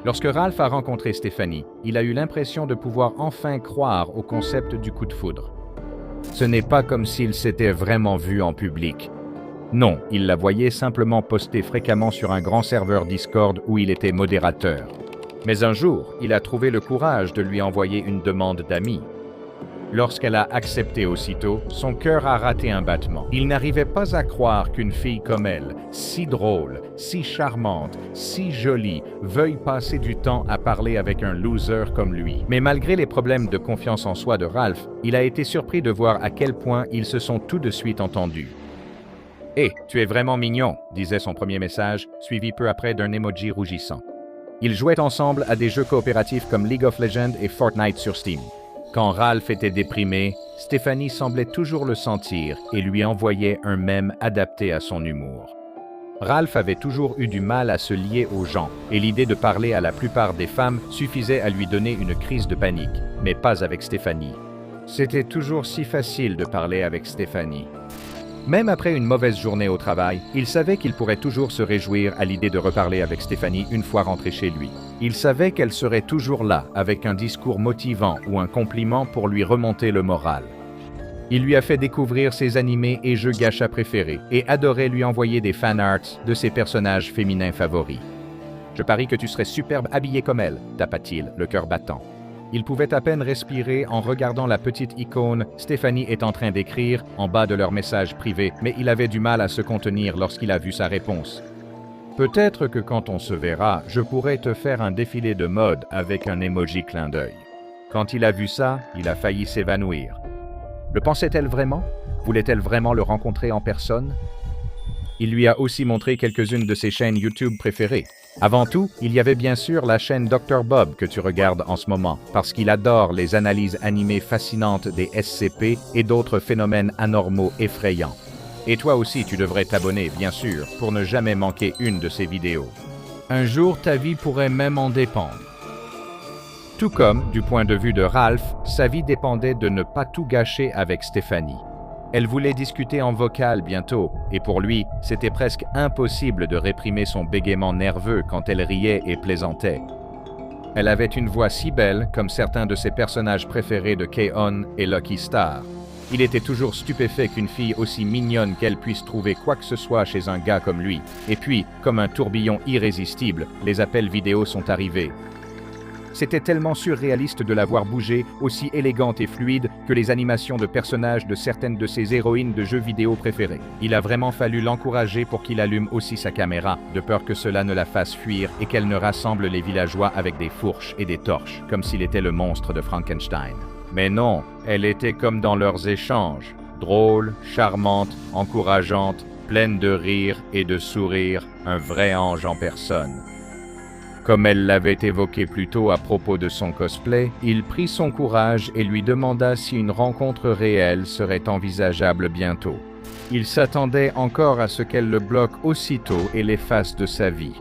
Lorsque Ralph a rencontré Stephanie, il a eu l'impression de pouvoir enfin croire au concept du coup de foudre. Ce n'est pas comme s'il s'était vraiment vu en public. Non, il la voyait simplement poster fréquemment sur un grand serveur Discord où il était modérateur. Mais un jour, il a trouvé le courage de lui envoyer une demande d'amis. Lorsqu'elle a accepté aussitôt, son cœur a raté un battement. Il n'arrivait pas à croire qu'une fille comme elle, si drôle, si charmante, si jolie, veuille passer du temps à parler avec un loser comme lui. Mais malgré les problèmes de confiance en soi de Ralph, il a été surpris de voir à quel point ils se sont tout de suite entendus. « Hé, tu es vraiment mignon », disait son premier message, suivi peu après d'un emoji rougissant. Ils jouaient ensemble à des jeux coopératifs comme League of Legends et Fortnite sur Steam. Quand Ralph était déprimé, Stephanie semblait toujours le sentir et lui envoyait un mème adapté à son humour. Ralph avait toujours eu du mal à se lier aux gens, et l'idée de parler à la plupart des femmes suffisait à lui donner une crise de panique, mais pas avec Stephanie. C'était toujours si facile de parler avec Stephanie. Même après une mauvaise journée au travail, il savait qu'il pourrait toujours se réjouir à l'idée de reparler avec Stephanie une fois rentré chez lui. Il savait qu'elle serait toujours là, avec un discours motivant ou un compliment pour lui remonter le moral. Il lui a fait découvrir ses animés et jeux gacha préférés et adorait lui envoyer des fanarts de ses personnages féminins favoris. « Je parie que tu serais superbe habillée comme elle », tapa-t-il, le cœur battant. Il pouvait à peine respirer en regardant la petite icône Stephanie est en train d'écrire en bas de leur message privé, mais il avait du mal à se contenir lorsqu'il a vu sa réponse. « Peut-être que quand on se verra, je pourrais te faire un défilé de mode avec un emoji clin d'œil. » Quand il a vu ça, il a failli s'évanouir. Le pensait-elle vraiment? Voulait-elle vraiment le rencontrer en personne? Il lui a aussi montré quelques-unes de ses chaînes YouTube préférées. Avant tout, il y avait bien sûr la chaîne Dr. Bob que tu regardes en ce moment, parce qu'il adore les analyses animées fascinantes des SCP et d'autres phénomènes anormaux effrayants. Et toi aussi, tu devrais t'abonner, bien sûr, pour ne jamais manquer une de ses vidéos. Un jour, ta vie pourrait même en dépendre. Tout comme, du point de vue de Ralph, sa vie dépendait de ne pas tout gâcher avec Stephanie. Elle voulait discuter en vocal bientôt, et pour lui, c'était presque impossible de réprimer son bégaiement nerveux quand elle riait et plaisantait. Elle avait une voix si belle, comme certains de ses personnages préférés de K-On! Et Lucky Star. Il était toujours stupéfait qu'une fille aussi mignonne qu'elle puisse trouver quoi que ce soit chez un gars comme lui. Et puis, comme un tourbillon irrésistible, les appels vidéo sont arrivés. C'était tellement surréaliste de la voir bouger, aussi élégante et fluide que les animations de personnages de certaines de ses héroïnes de jeux vidéo préférées. Il a vraiment fallu l'encourager pour qu'il allume aussi sa caméra, de peur que cela ne la fasse fuir et qu'elle ne rassemble les villageois avec des fourches et des torches, comme s'il était le monstre de Frankenstein. Mais non, elle était comme dans leurs échanges, drôle, charmante, encourageante, pleine de rire et de sourire, un vrai ange en personne. Comme elle l'avait évoqué plus tôt à propos de son cosplay, il prit son courage et lui demanda si une rencontre réelle serait envisageable bientôt. Il s'attendait encore à ce qu'elle le bloque aussitôt et l'efface de sa vie.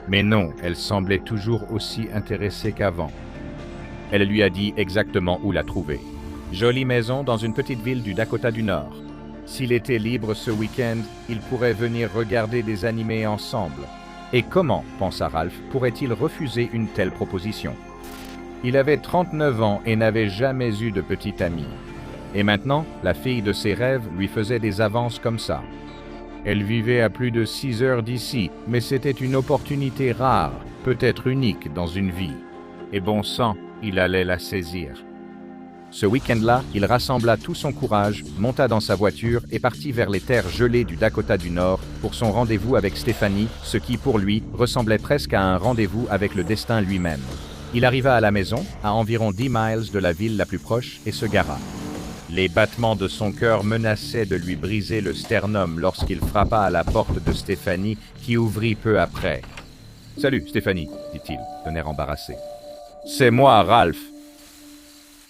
Mais non, elle semblait toujours aussi intéressée qu'avant. Elle lui a dit exactement où la trouver. Jolie maison dans une petite ville du Dakota du Nord. S'il était libre ce week-end, ils pourraient venir regarder des animés ensemble. Et comment, pensa Ralph, pourrait-il refuser une telle proposition? Il avait 39 ans et n'avait jamais eu de petit ami. Et maintenant, la fille de ses rêves lui faisait des avances comme ça. Elle vivait à plus de 6 heures d'ici, mais c'était une opportunité rare, peut-être unique dans une vie. Et bon sang, il allait la saisir. Ce week-end-là, il rassembla tout son courage, monta dans sa voiture et partit vers les terres gelées du Dakota du Nord pour son rendez-vous avec Stephanie, ce qui, pour lui, ressemblait presque à un rendez-vous avec le destin lui-même. Il arriva à la maison, à environ 10 miles de la ville la plus proche, et se gara. Les battements de son cœur menaçaient de lui briser le sternum lorsqu'il frappa à la porte de Stephanie, qui ouvrit peu après. « Salut, Stephanie, » dit-il, d'un air embarrassé. « C'est moi, Ralph. »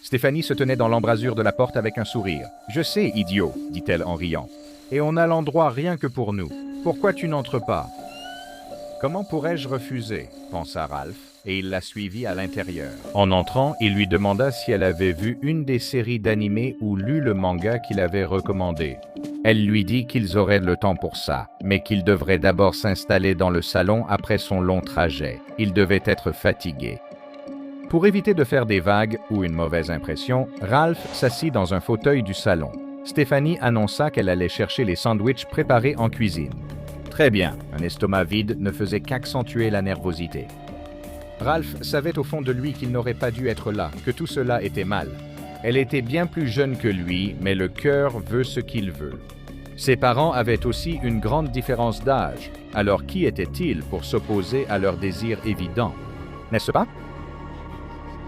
Stephanie se tenait dans l'embrasure de la porte avec un sourire. « Je sais, idiot, » dit-elle en riant. « Et on a l'endroit rien que pour nous. Pourquoi tu n'entres pas ?» Comment pourrais-je refuser, pensa Ralph, et il la suivit à l'intérieur. En entrant, il lui demanda si elle avait vu une des séries d'animés ou lu le manga qu'il avait recommandé. Elle lui dit qu'ils auraient le temps pour ça, mais qu'il devrait d'abord s'installer dans le salon après son long trajet. Il devait être fatigué. Pour éviter de faire des vagues ou une mauvaise impression, Ralph s'assit dans un fauteuil du salon. Stéphanie annonça qu'elle allait chercher les sandwichs préparés en cuisine. Très bien, un estomac vide ne faisait qu'accentuer la nervosité. Ralph savait au fond de lui qu'il n'aurait pas dû être là, que tout cela était mal. Elle était bien plus jeune que lui, mais le cœur veut ce qu'il veut. Ses parents avaient aussi une grande différence d'âge, alors qui était-il pour s'opposer à leurs désirs évidents? N'est-ce pas?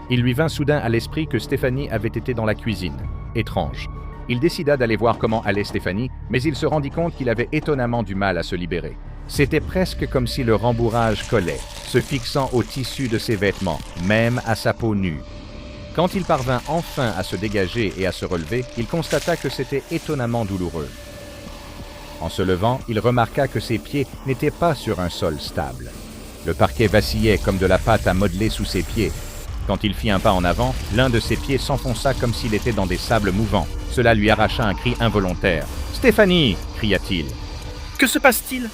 Il lui vint soudain à l'esprit que Stéphanie avait été dans la cuisine. Étrange. Il décida d'aller voir comment allait Stéphanie, mais il se rendit compte qu'il avait étonnamment du mal à se libérer. C'était presque comme si le rembourrage collait, se fixant au tissu de ses vêtements, même à sa peau nue. Quand il parvint enfin à se dégager et à se relever, il constata que c'était étonnamment douloureux. En se levant, il remarqua que ses pieds n'étaient pas sur un sol stable. Le parquet vacillait comme de la pâte à modeler sous ses pieds. Quand il fit un pas en avant, l'un de ses pieds s'enfonça comme s'il était dans des sables mouvants. Cela lui arracha un cri involontaire. « Stéphanie !» cria-t-il. Que se passe-t-il?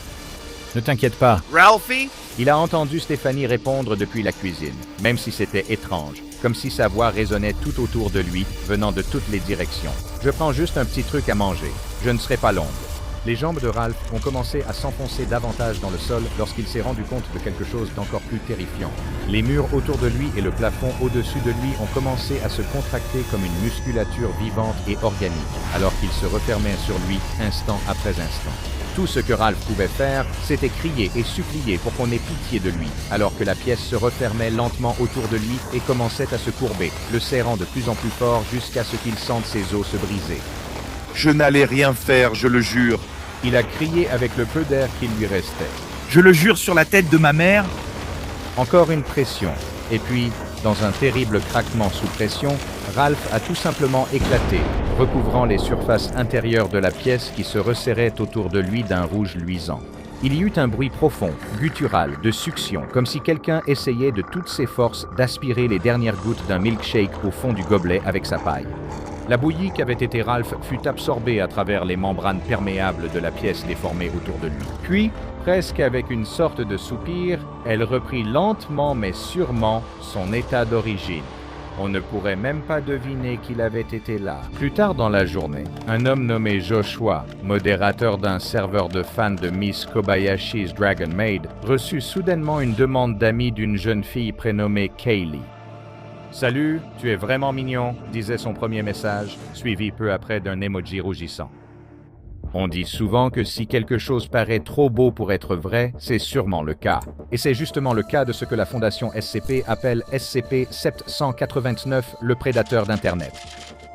Ne t'inquiète pas. Ralphie? Il a entendu Stéphanie répondre depuis la cuisine, même si c'était étrange, comme si sa voix résonnait tout autour de lui, venant de toutes les directions. « Je prends juste un petit truc à manger. Je ne serai pas longue. » Les jambes de Ralph ont commencé à s'enfoncer davantage dans le sol lorsqu'il s'est rendu compte de quelque chose d'encore plus terrifiant. Les murs autour de lui et le plafond au-dessus de lui ont commencé à se contracter comme une musculature vivante et organique, alors qu'ils se refermaient sur lui instant après instant. Tout ce que Ralph pouvait faire, c'était crier et supplier pour qu'on ait pitié de lui, alors que la pièce se refermait lentement autour de lui et commençait à se courber, le serrant de plus en plus fort jusqu'à ce qu'il sente ses os se briser. « Je n'allais rien faire, je le jure. » Il a crié avec le peu d'air qui lui restait. « Je le jure sur la tête de ma mère. » Encore une pression, et puis, dans un terrible craquement sous pression, Ralph a tout simplement éclaté, recouvrant les surfaces intérieures de la pièce qui se resserraient autour de lui d'un rouge luisant. Il y eut un bruit profond, guttural, de succion, comme si quelqu'un essayait de toutes ses forces d'aspirer les dernières gouttes d'un milkshake au fond du gobelet avec sa paille. La bouillie qu'avait été Ralph fut absorbée à travers les membranes perméables de la pièce déformée autour de lui. Puis, presque avec une sorte de soupir, elle reprit lentement mais sûrement son état d'origine. On ne pourrait même pas deviner qu'il avait été là. Plus tard dans la journée, un homme nommé Joshua, modérateur d'un serveur de fans de Miss Kobayashi's Dragon Maid, reçut soudainement une demande d'amis d'une jeune fille prénommée Kaylee. « Salut, tu es vraiment mignon », disait son premier message, suivi peu après d'un emoji rougissant. On dit souvent que si quelque chose paraît trop beau pour être vrai, c'est sûrement le cas. Et c'est justement le cas de ce que la Fondation SCP appelle SCP-789, le prédateur d'Internet.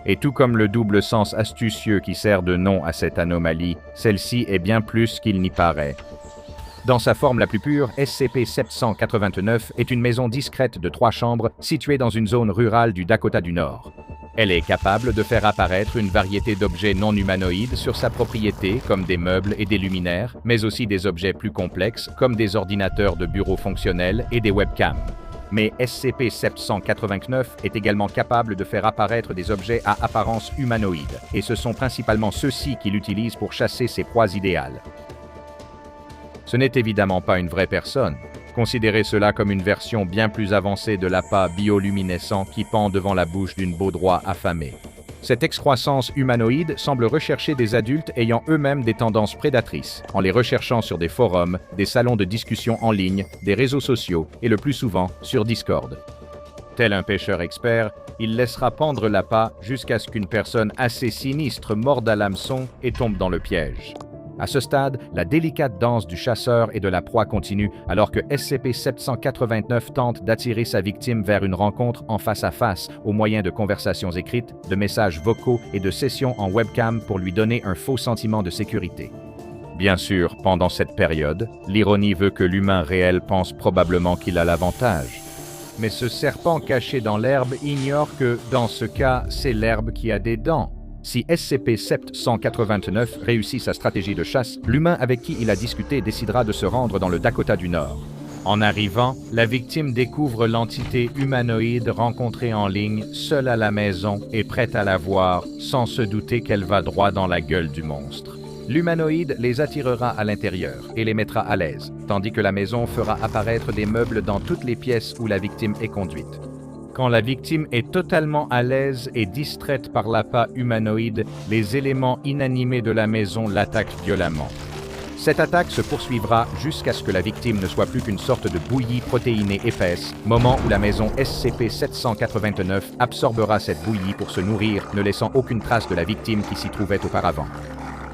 Et tout comme le double sens astucieux qui sert de nom à cette anomalie, celle-ci est bien plus qu'il n'y paraît. Dans sa forme la plus pure, SCP-789 est une maison discrète de 3 chambres située dans une zone rurale du Dakota du Nord. Elle est capable de faire apparaître une variété d'objets non humanoïdes sur sa propriété, comme des meubles et des luminaires, mais aussi des objets plus complexes, comme des ordinateurs de bureau fonctionnels et des webcams. Mais SCP-789 est également capable de faire apparaître des objets à apparence humanoïde, et ce sont principalement ceux-ci qu'il utilise pour chasser ses proies idéales. Ce n'est évidemment pas une vraie personne. Considérez cela comme une version bien plus avancée de l'appât bioluminescent qui pend devant la bouche d'une baudroie affamée. Cette excroissance humanoïde semble rechercher des adultes ayant eux-mêmes des tendances prédatrices, en les recherchant sur des forums, des salons de discussion en ligne, des réseaux sociaux et le plus souvent sur Discord. Tel un pêcheur expert, il laissera pendre l'appât jusqu'à ce qu'une personne assez sinistre morde à l'hameçon et tombe dans le piège. À ce stade, la délicate danse du chasseur et de la proie continue alors que SCP-789 tente d'attirer sa victime vers une rencontre en face à face au moyen de conversations écrites, de messages vocaux et de sessions en webcam pour lui donner un faux sentiment de sécurité. Bien sûr, pendant cette période, l'ironie veut que l'humain réel pense probablement qu'il a l'avantage. Mais ce serpent caché dans l'herbe ignore que, dans ce cas, c'est l'herbe qui a des dents. Si SCP-789 réussit sa stratégie de chasse, l'humain avec qui il a discuté décidera de se rendre dans le Dakota du Nord. En arrivant, la victime découvre l'entité humanoïde rencontrée en ligne, seule à la maison et prête à la voir, sans se douter qu'elle va droit dans la gueule du monstre. L'humanoïde les attirera à l'intérieur et les mettra à l'aise, tandis que la maison fera apparaître des meubles dans toutes les pièces où la victime est conduite. Quand la victime est totalement à l'aise et distraite par l'appât humanoïde, les éléments inanimés de la maison l'attaquent violemment. Cette attaque se poursuivra jusqu'à ce que la victime ne soit plus qu'une sorte de bouillie protéinée épaisse, moment où la maison SCP-789 absorbera cette bouillie pour se nourrir, ne laissant aucune trace de la victime qui s'y trouvait auparavant.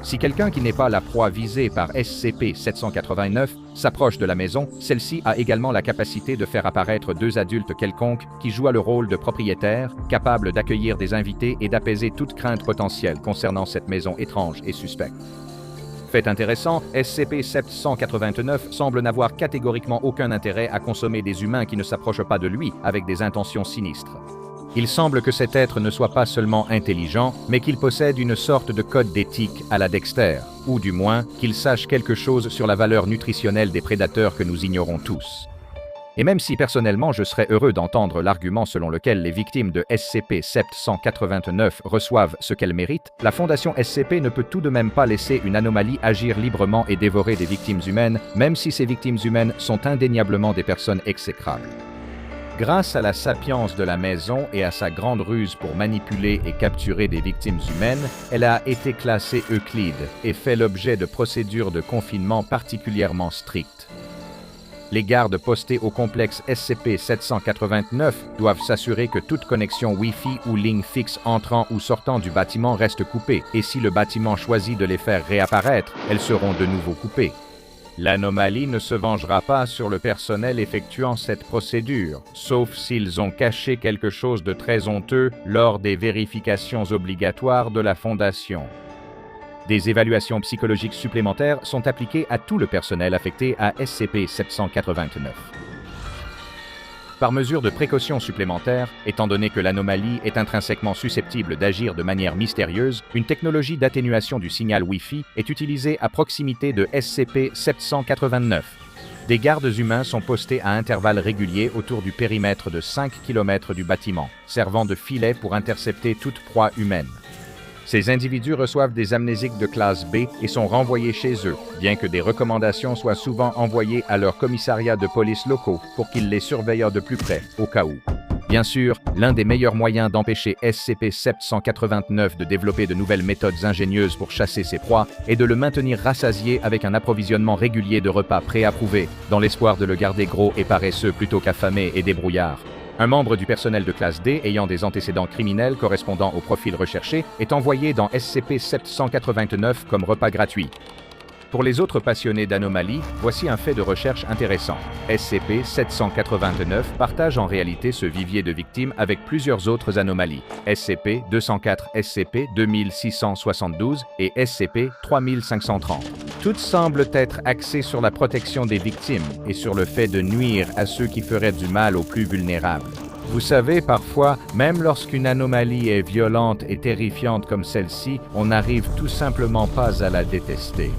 Si quelqu'un qui n'est pas la proie visée par SCP-789 s'approche de la maison, celle-ci a également la capacité de faire apparaître deux adultes quelconques qui jouent le rôle de propriétaires, capables d'accueillir des invités et d'apaiser toute crainte potentielle concernant cette maison étrange et suspecte. Fait intéressant, SCP-789 semble n'avoir catégoriquement aucun intérêt à consommer des humains qui ne s'approchent pas de lui avec des intentions sinistres. Il semble que cet être ne soit pas seulement intelligent, mais qu'il possède une sorte de code d'éthique à la Dexter, ou du moins qu'il sache quelque chose sur la valeur nutritionnelle des prédateurs que nous ignorons tous. Et même si personnellement je serais heureux d'entendre l'argument selon lequel les victimes de SCP-789 reçoivent ce qu'elles méritent, la Fondation SCP ne peut tout de même pas laisser une anomalie agir librement et dévorer des victimes humaines, même si ces victimes humaines sont indéniablement des personnes exécrables. Grâce à la sapience de la maison et à sa grande ruse pour manipuler et capturer des victimes humaines, elle a été classée Euclide et fait l'objet de procédures de confinement particulièrement strictes. Les gardes postés au complexe SCP-789 doivent s'assurer que toute connexion Wi-Fi ou ligne fixe entrant ou sortant du bâtiment reste coupée, et si le bâtiment choisit de les faire réapparaître, elles seront de nouveau coupées. L'anomalie ne se vengera pas sur le personnel effectuant cette procédure, sauf s'ils ont caché quelque chose de très honteux lors des vérifications obligatoires de la Fondation. Des évaluations psychologiques supplémentaires sont appliquées à tout le personnel affecté à SCP-789. Par mesure de précaution supplémentaire, étant donné que l'anomalie est intrinsèquement susceptible d'agir de manière mystérieuse, une technologie d'atténuation du signal Wi-Fi est utilisée à proximité de SCP-789. Des gardes humains sont postés à intervalles réguliers autour du périmètre de 5 km du bâtiment, servant de filet pour intercepter toute proie humaine. Ces individus reçoivent des amnésiques de classe B et sont renvoyés chez eux, bien que des recommandations soient souvent envoyées à leurs commissariats de police locaux pour qu'ils les surveillent de plus près, au cas où. Bien sûr, l'un des meilleurs moyens d'empêcher SCP-789 de développer de nouvelles méthodes ingénieuses pour chasser ses proies est de le maintenir rassasié avec un approvisionnement régulier de repas préapprouvés, dans l'espoir de le garder gros et paresseux plutôt qu'affamé et débrouillard. Un membre du personnel de classe D ayant des antécédents criminels correspondant au profil recherché est envoyé dans SCP-789 comme repas gratuit. Pour les autres passionnés d'anomalies, voici un fait de recherche intéressant. SCP-789 partage en réalité ce vivier de victimes avec plusieurs autres anomalies, SCP-204, SCP-2672 et SCP-3530. Toutes semblent être axées sur la protection des victimes et sur le fait de nuire à ceux qui feraient du mal aux plus vulnérables. Vous savez, parfois, même lorsqu'une anomalie est violente et terrifiante comme celle-ci, on n'arrive tout simplement pas à la détester.